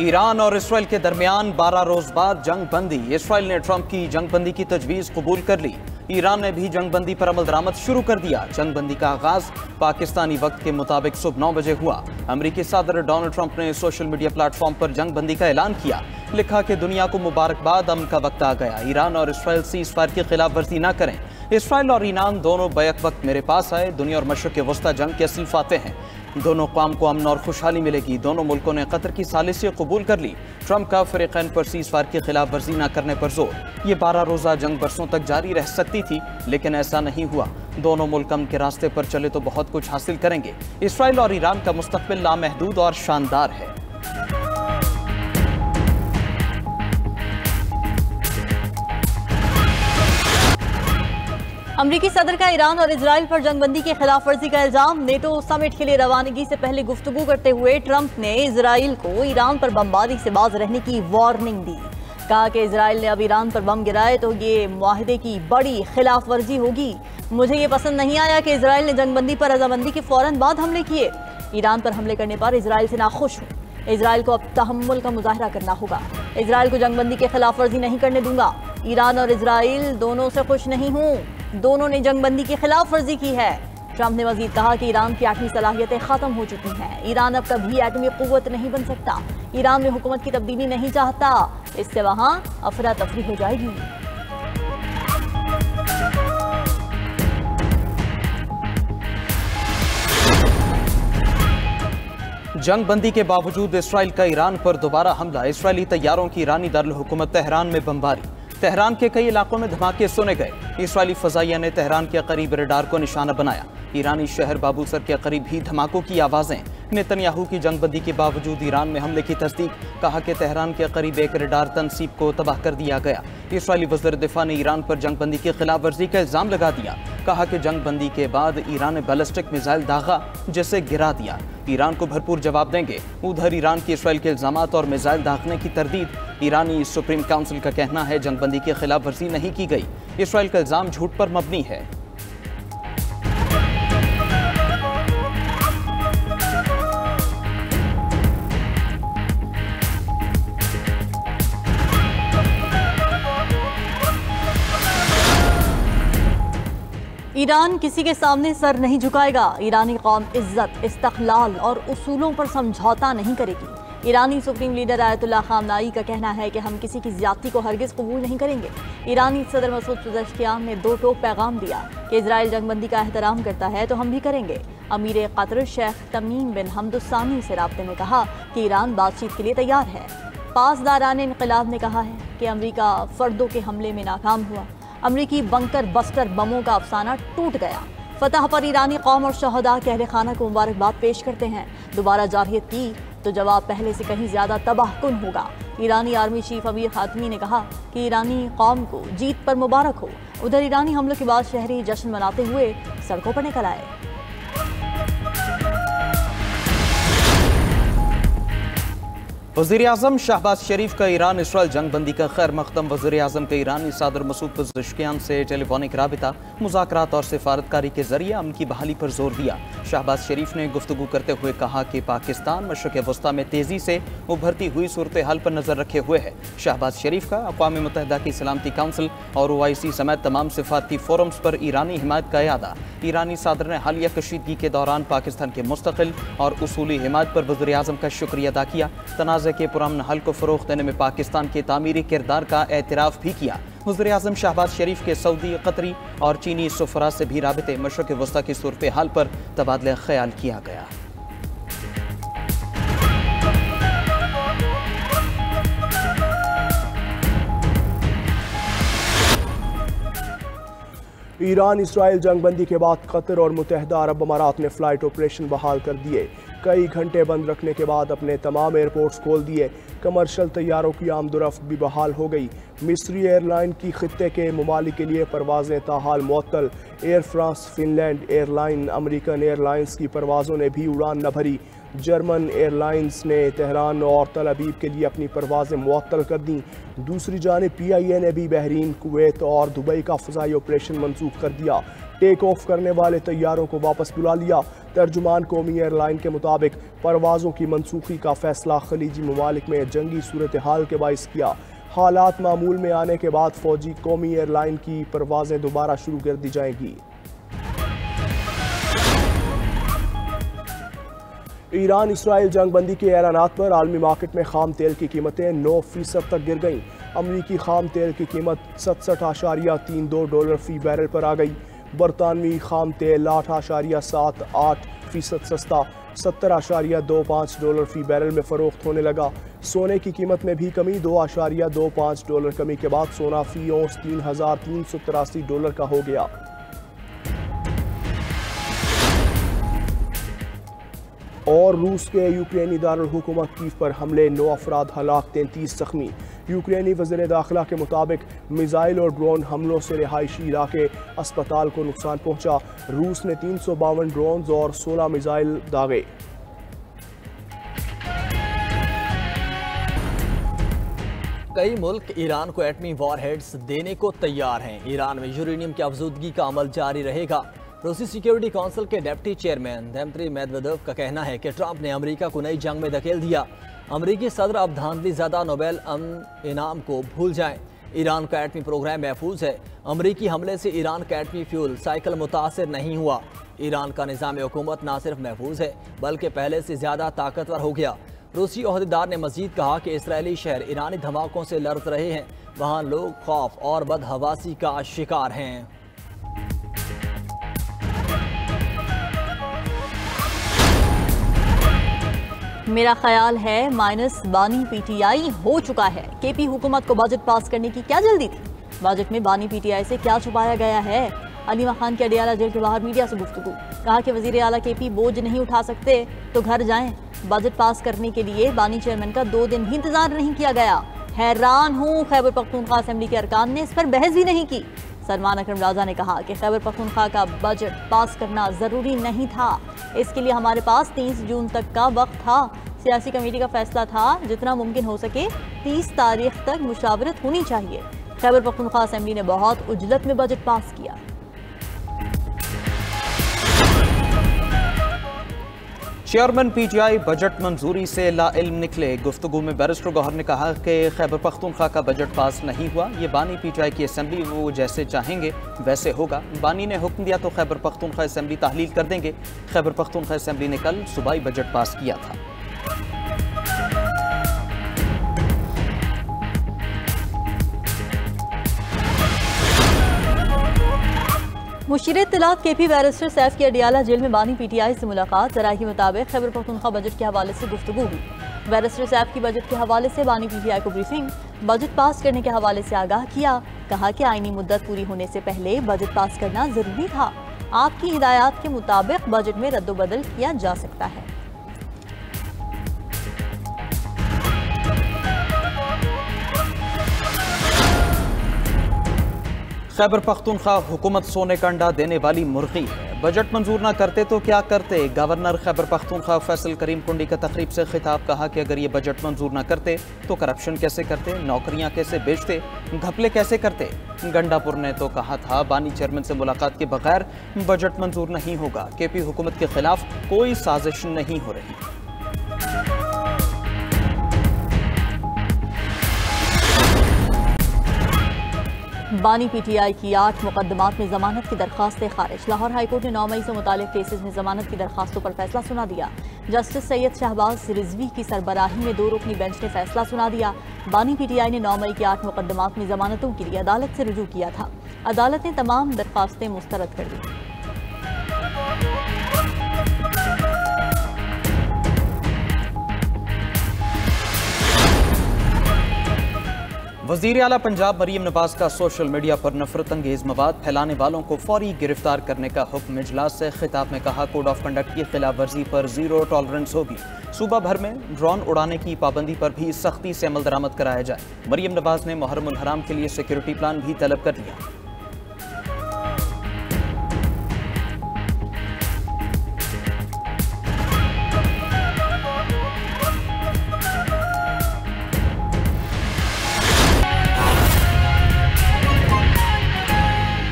Iran और Israel के दरमियान 12 रोज बाद जंग बंदी। इसराइल ने ट्रंप की जंग बंदी की तजवीज कबूल कर ली। ईरान ने भी जंग बंदी पर अमल दरामद शुरू कर दिया। जंग बंदी का आगाज पाकिस्तानी वक्त के मुताबिक सुबह 9 बजे हुआ। अमेरिकी सदर डोनाल्ड ट्रंप ने सोशल मीडिया प्लेटफॉर्म पर जंग बंदी का ऐलान किया। लिखा कि दुनिया को मुबारकबाद, अमन का वक्त आ गया। ईरान और इसराइल सीज फायर की खिलाफ वर्जी न करें। इसराइल और ईरान दोनों बैक वक्त मेरे पास आए। दुनिया और मशरक़ वस्ता जंग के असल फाते हैं। दोनों कौम को अमन और खुशहाली मिलेगी। दोनों मुल्कों ने कतर की सालिसी कबूल कर ली। ट्रंप का फ़रीक़ैन पर सीज़ फायर की खिलाफ वर्जी न करने पर जोर। ये 12 रोज़ा जंग बरसों तक जारी रह सकती थी, लेकिन ऐसा नहीं हुआ। दोनों मुल्क अमन के रास्ते पर चले तो बहुत कुछ हासिल करेंगे। इसराइल और ईरान का मुस्तक़बिल लामहदूद और शानदार है। अमरीकी सदर का ईरान और इजराइल पर जंगबंदी की खिलाफ वर्जी का इल्जाम। नेटो समिट के लिए रवानगी से पहले गुफ्तगू करते हुए ट्रंप ने इजराइल को ईरान पर बमबारी से बाज रहने की वार्निंग दी। कहा कि इजराइल ने अब ईरान पर बम गिराए तो ये मुआहदे की बड़ी खिलाफ वर्जी होगी। मुझे ये पसंद नहीं आया कि इजराइल ने जंगबंदी पर रजामंदी के फौरन बाद हमले किए। ईरान पर हमले करने पर इजराइल से नाखुश हूँ। इजराइल को अब तहम्मुल का मुजाहरा करना होगा। इजराइल को जंगबंदी की खिलाफ वर्जी नहीं करने दूंगा। ईरान और इजराइल दोनों से खुश नहीं हूँ। दोनों ने जंगबंदी की खिलाफ वर्जी की है। ट्रंप ने मजीद कहा कि ईरान की एटमी सलाहियतें खत्म हो चुकी हैं। ईरान अब कभी एटमी कुव्वत नहीं बन सकता। ईरान में हुकूमत की तब्दीली नहीं चाहता। इससे वहां अफरा तफरी हो जाएगी। जंग बंदी के बावजूद इसराइल का ईरान पर दोबारा हमला। इसराइली तैयारों की ईरानी दारुल हुकूमत तेहरान में बमबारी। तेहरान के कई इलाकों में धमाके सुने गए। इसराइली फजाइया ने तेहरान के करीब रडार को निशाना बनाया। ईरानी शहर बाबूसर के करीब भी धमाकों की आवाजें। नेतन्याहू की जंगबंदी के बावजूद ईरान में हमले की तस्दीक। कहा कि तेहरान के करीब एक रडार तनसीब को तबाह कर दिया गया। इसराइली वज़ीर दिफा ने ईरान पर जंगबंदी की खिलाफ वर्जी का इल्ज़ाम लगा दिया। कहा कि जंगबंदी के बाद ईरान ने बैलिस्टिक मिसाइल दागा, जिसे गिरा दिया। ईरान को भरपूर जवाब देंगे। उधर ईरान की इसराइल के इल्ज़ामात और मिसाइल दागने की तरदीद। ईरानी सुप्रीम काउंसिल का कहना है जंगबंदी की खिलाफ वर्जी नहीं की गई। इसराइल का इल्ज़ाम झूठ पर मबनी है। ईरान किसी के सामने सर नहीं झुकाएगा। ईरानी कौम इज्जत, इस्तक़लाल और उसूलों पर समझौता नहीं करेगी। ईरानी सुप्रीम लीडर आयतुल्लाह खामनाई का कहना है कि हम किसी की ज़्यादती को हरगिज़ कबूल नहीं करेंगे। ईरानी सदर मसूद पेज़ेश्कियान ने दो टोक पैगाम दिया कि इजराइल जंगबंदी का एहतराम करता है तो हम भी करेंगे। अमीर कतर शेख तमीम बिन हमद अल सानी से राब्ते में कहा कि ईरान बातचीत के लिए तैयार है। पासदारान इनक़िलाब ने कहा है कि अमरीका फर्दों के हमले में नाकाम हुआ। अमरीकी बंकर बस्टर बमों का अफसाना टूट गया। फतह पर ईरानी कौम और शहदा के अहले खाना को मुबारकबाद पेश करते हैं। दोबारा जारहियत की तो जवाब पहले से कहीं ज्यादा तबाहकुन होगा। ईरानी आर्मी चीफ अमीर खातमी ने कहा कि ईरानी कौम को जीत पर मुबारक हो। उधर ईरानी हमलों के बाद शहरी जश्न मनाते हुए सड़कों पर निकल आए। वज़ीर आज़म शहबाज शरीफ का ईरान इसराइल जंगबंदी का खैर मकदम। वज़ीर आज़म के ईरानी सदर मसूद पेज़ेश्कियान से टेलीफोनिक राबिता, मुज़ाकरात और सिफारतकारी के जरिए अमन की बहाली पर जोर दिया। शहबाज शरीफ ने गुफ्तगू करते हुए कहा कि पाकिस्तान मशरक़ वस्ता में तेज़ी से उभरती हुई सूरत हाल पर नज़र रखे हुए है। शहबाज शरीफ का अक़वाम मुत्तहिदा की सलामती काउंसिल और OIC समेत तमाम सिफारती फोरम्स पर ईरानी हिमायत का यादा। ईरानी सदर ने हालिया कशीदगी के दौरान पाकिस्तान के मुस्तकिल और उसूली हिमायत पर वज़ीर आज़म का शुक्रिया अदा किया। तनाज़े के पुरअमन हल को फ़रोग़ देने में पाकिस्तान के तामीरी किरदार का एतराफ़ भी किया। वज़ीर आज़म शहबाज शरीफ के सऊदी, कतरी और चीनी सफ़रा से भी राबिते मशरक़ वस्ता की सूरत हाल पर तबादला ख्याल किया गया। ईरान इसराइल जंगबंदी के बाद कतर और मुत्तहिदा अरब अमारात ने फ़्लाइट ऑपरेशन बहाल कर दिए। कई घंटे बंद रखने के बाद अपने तमाम एयरपोर्ट्स खोल दिए। कमर्शियल तैयारों की आमदोरफ्त भी बहाल हो गई। मिस्री एयरलाइन की खित्ते के ममालिक के लिए परवाज़ें ताहाल मुअत्तल। Air France, Finland airline, American airlines की परवाज़ों ने भी उड़ान न भरी। जर्मन एयरलाइंस ने तेहरान और तल अबीब के लिए अपनी परवाज़ें मुअत्तल कर दी। दूसरी जानिब PIA ने भी बहरीन, कुवैत और दुबई का फ़ज़ाई ऑपरेशन मनसूख कर दिया। टेक ऑफ करने वाले तैयारों को वापस बुला लिया। तर्जुमान कौमी एयरलाइन के मुताबिक परवाज़ों की मनसूखी का फैसला खलीजी ममालिक में जंगी सूरत हाल के बाइस किया। हालात मामूल में आने के बाद फौजी कौमी एयरलाइन की परवाज़ें दोबारा शुरू कर दी जाएंगी। ईरान इसराइल जंगबंदी के ऐलानात पर आलमी मार्केट में खाम तेल की कीमतें 9% तक गिर गईं। अमरीकी खाम तेल की कीमत 67.32 फी बैरल पर आ गई। बरतानवी खाम तेल 8.78% सस्ता 70.25 फी बैरल में फ़रोख्त होने लगा। सोने की कीमत में भी कमी, $2.25 कमी के बाद सोना फी औंस $3,383 का हो गया। और रूस के यूक्रेनी दारुल हुकूमत कीव पर हमले, 9 अफराद हलाक, 33 जख्मी। यूक्रेनी वज़ीर दाखिला के मुताबिक मिसाइल और ड्रोन हमलों से रिहायशी इलाके अस्पताल को नुकसान पहुंचा। रूस ने 352 ड्रोन और 16 मिसाइल दागे। कई मुल्क ईरान को एटमी वॉरहेड्स देने को तैयार हैं। ईरान में यूरेनियम की अफजूदगी का अमल जारी रहेगा। रूसी सिक्योरिटी काउंसिल के डिप्टी चेयरमैन दिमित्री मेदवेदेव का कहना है कि ट्रंप ने अमेरिका को नई जंग में धकेल दिया। अमेरिकी सदर अब धांधली ज़्यादा नोबेल अमन इनाम को भूल जाएं। ईरान का एटमी प्रोग्राम महफूज है। अमेरिकी हमले से ईरान का एटमी फ्यूल साइकिल मुतासर नहीं हुआ। ईरान का निज़ाम हुकूमत न सिर्फ महफूज है बल्कि पहले से ज़्यादा ताकतवर हो गया। रूसी ओहदेदार ने मजीद कहा कि इसराइली शहर ईरानी धमाकों से लड़ रहे हैं। वहाँ लोग खौफ और बदहवासी का शिकार हैं। मेरा ख्याल है माइनस बानी पीटीआई हो चुका है। केपी हुकूमत को बजट पास करने की क्या जल्दी थी? बजट में बानी पीटीआई से क्या छुपाया गया है? अलीमा खान की अडियाला जेल के बाहर मीडिया से गुफ्तगू, कहा कि वजीर आला केपी बोझ नहीं उठा सकते तो घर जाएं। बजट पास करने के लिए बानी चेयरमैन का 2 दिन भी इंतजार नहीं किया गया। हैरान हूँ, खैबर पख्तूनख्वा असेंबली के अरकान ने इस पर बहस ही नहीं की। सलमान अकरम राजा ने कहा कि खैबर पख्तूनख्वा का बजट पास करना ज़रूरी नहीं था। इसके लिए हमारे पास 30 जून तक का वक्त था। सियासी कमेटी का फैसला था जितना मुमकिन हो सके 30 तारीख तक मुशावरत होनी चाहिए। खैबर पख्तूनख्वा असेंबली ने बहुत उजलत में बजट पास किया। चेयरमैन पीटीआई बजट मंजूरी से लाइल्म निकले। गुफ्तगू में बैरिस्टर गौहर ने कहा कि खैबर पख्तूनख्वा का बजट पास नहीं हुआ। ये बानी पीटीआई की असेंबली, वो जैसे चाहेंगे वैसे होगा। बानी ने हुक्म दिया तो खैबर पख्तूनख्वा असेंबली तहलील कर देंगे। खैबर पख्तूनख्वा असेंबली ने कल सूबाई बजट पास किया था। मुशीर इत्तलात केपी बैरिस्टर सैफ की अडियाला जेल में बानी पीटीआई से मुलाकात। जराये के मुताबिक खैबर पख्तूनख्वा बजट के हवाले से गुफ्तगू हुई। बैरिस्टर सैफ की बजट के हवाले से बानी पीटीआई को ब्रीफिंग, बजट पास करने के हवाले से आगाह किया। कहा कि आईनी मुद्दत पूरी होने से पहले बजट पास करना जरूरी था। आपकी हिदायत के मुताबिक बजट में रद्दोबदल किया जा सकता है। खैबर पख्तूनख्वा हुकूमत सोने का अंडा देने वाली मुर्गी है। बजट मंजूर ना करते तो क्या करते? गवर्नर खैबर पख्तूनख्वा फैसल करीम कुंडी का तकरीब से खिताब, कहा कि अगर ये बजट मंजूर ना करते तो करप्शन कैसे करते, नौकरियां कैसे बेचते, घपले कैसे करते। गंडापुर ने तो कहा था बानी चेयरमैन से मुलाकात के बगैर बजट मंजूर नहीं होगा। केपी हुकूमत के खिलाफ कोई साजिश नहीं हो रही। बानी पीटीआई की 8 मुकदमात में जमानत की दरखास्तें खारिज। लाहौर हाईकोर्ट ने 9 मई से मुतालिक केसेस में जमानत की दरखास्तों पर फैसला सुना दिया। जस्टिस सैयद शहबाज रिजवी की सरबराही में 2 रुकनी बेंच ने फैसला सुना दिया। बानी पीटीआई ने 9 मई के 8 मुकदमात में जमानतों के लिए अदालत से रुजू किया था। अदालत ने तमाम दरखास्तें मुस्तरद कर दी। वज़ीर आला पंजाब मरीम नवाज का सोशल मीडिया पर नफरत अंगेज मवाद फैलाने वालों को फौरी गिरफ्तार करने का हुक्म। इजलास से खिताब में कहा कोड ऑफ कंडक्ट की खिलाफ वर्जी पर 0 टॉलरेंस होगी। सूबा भर में ड्रोन उड़ाने की पाबंदी पर भी सख्ती से अमल दरामद कराया जाए। मरीम नवाज ने मुहर्रम उल हराम के लिए सिक्योरिटी प्लान भी तलब कर लिया।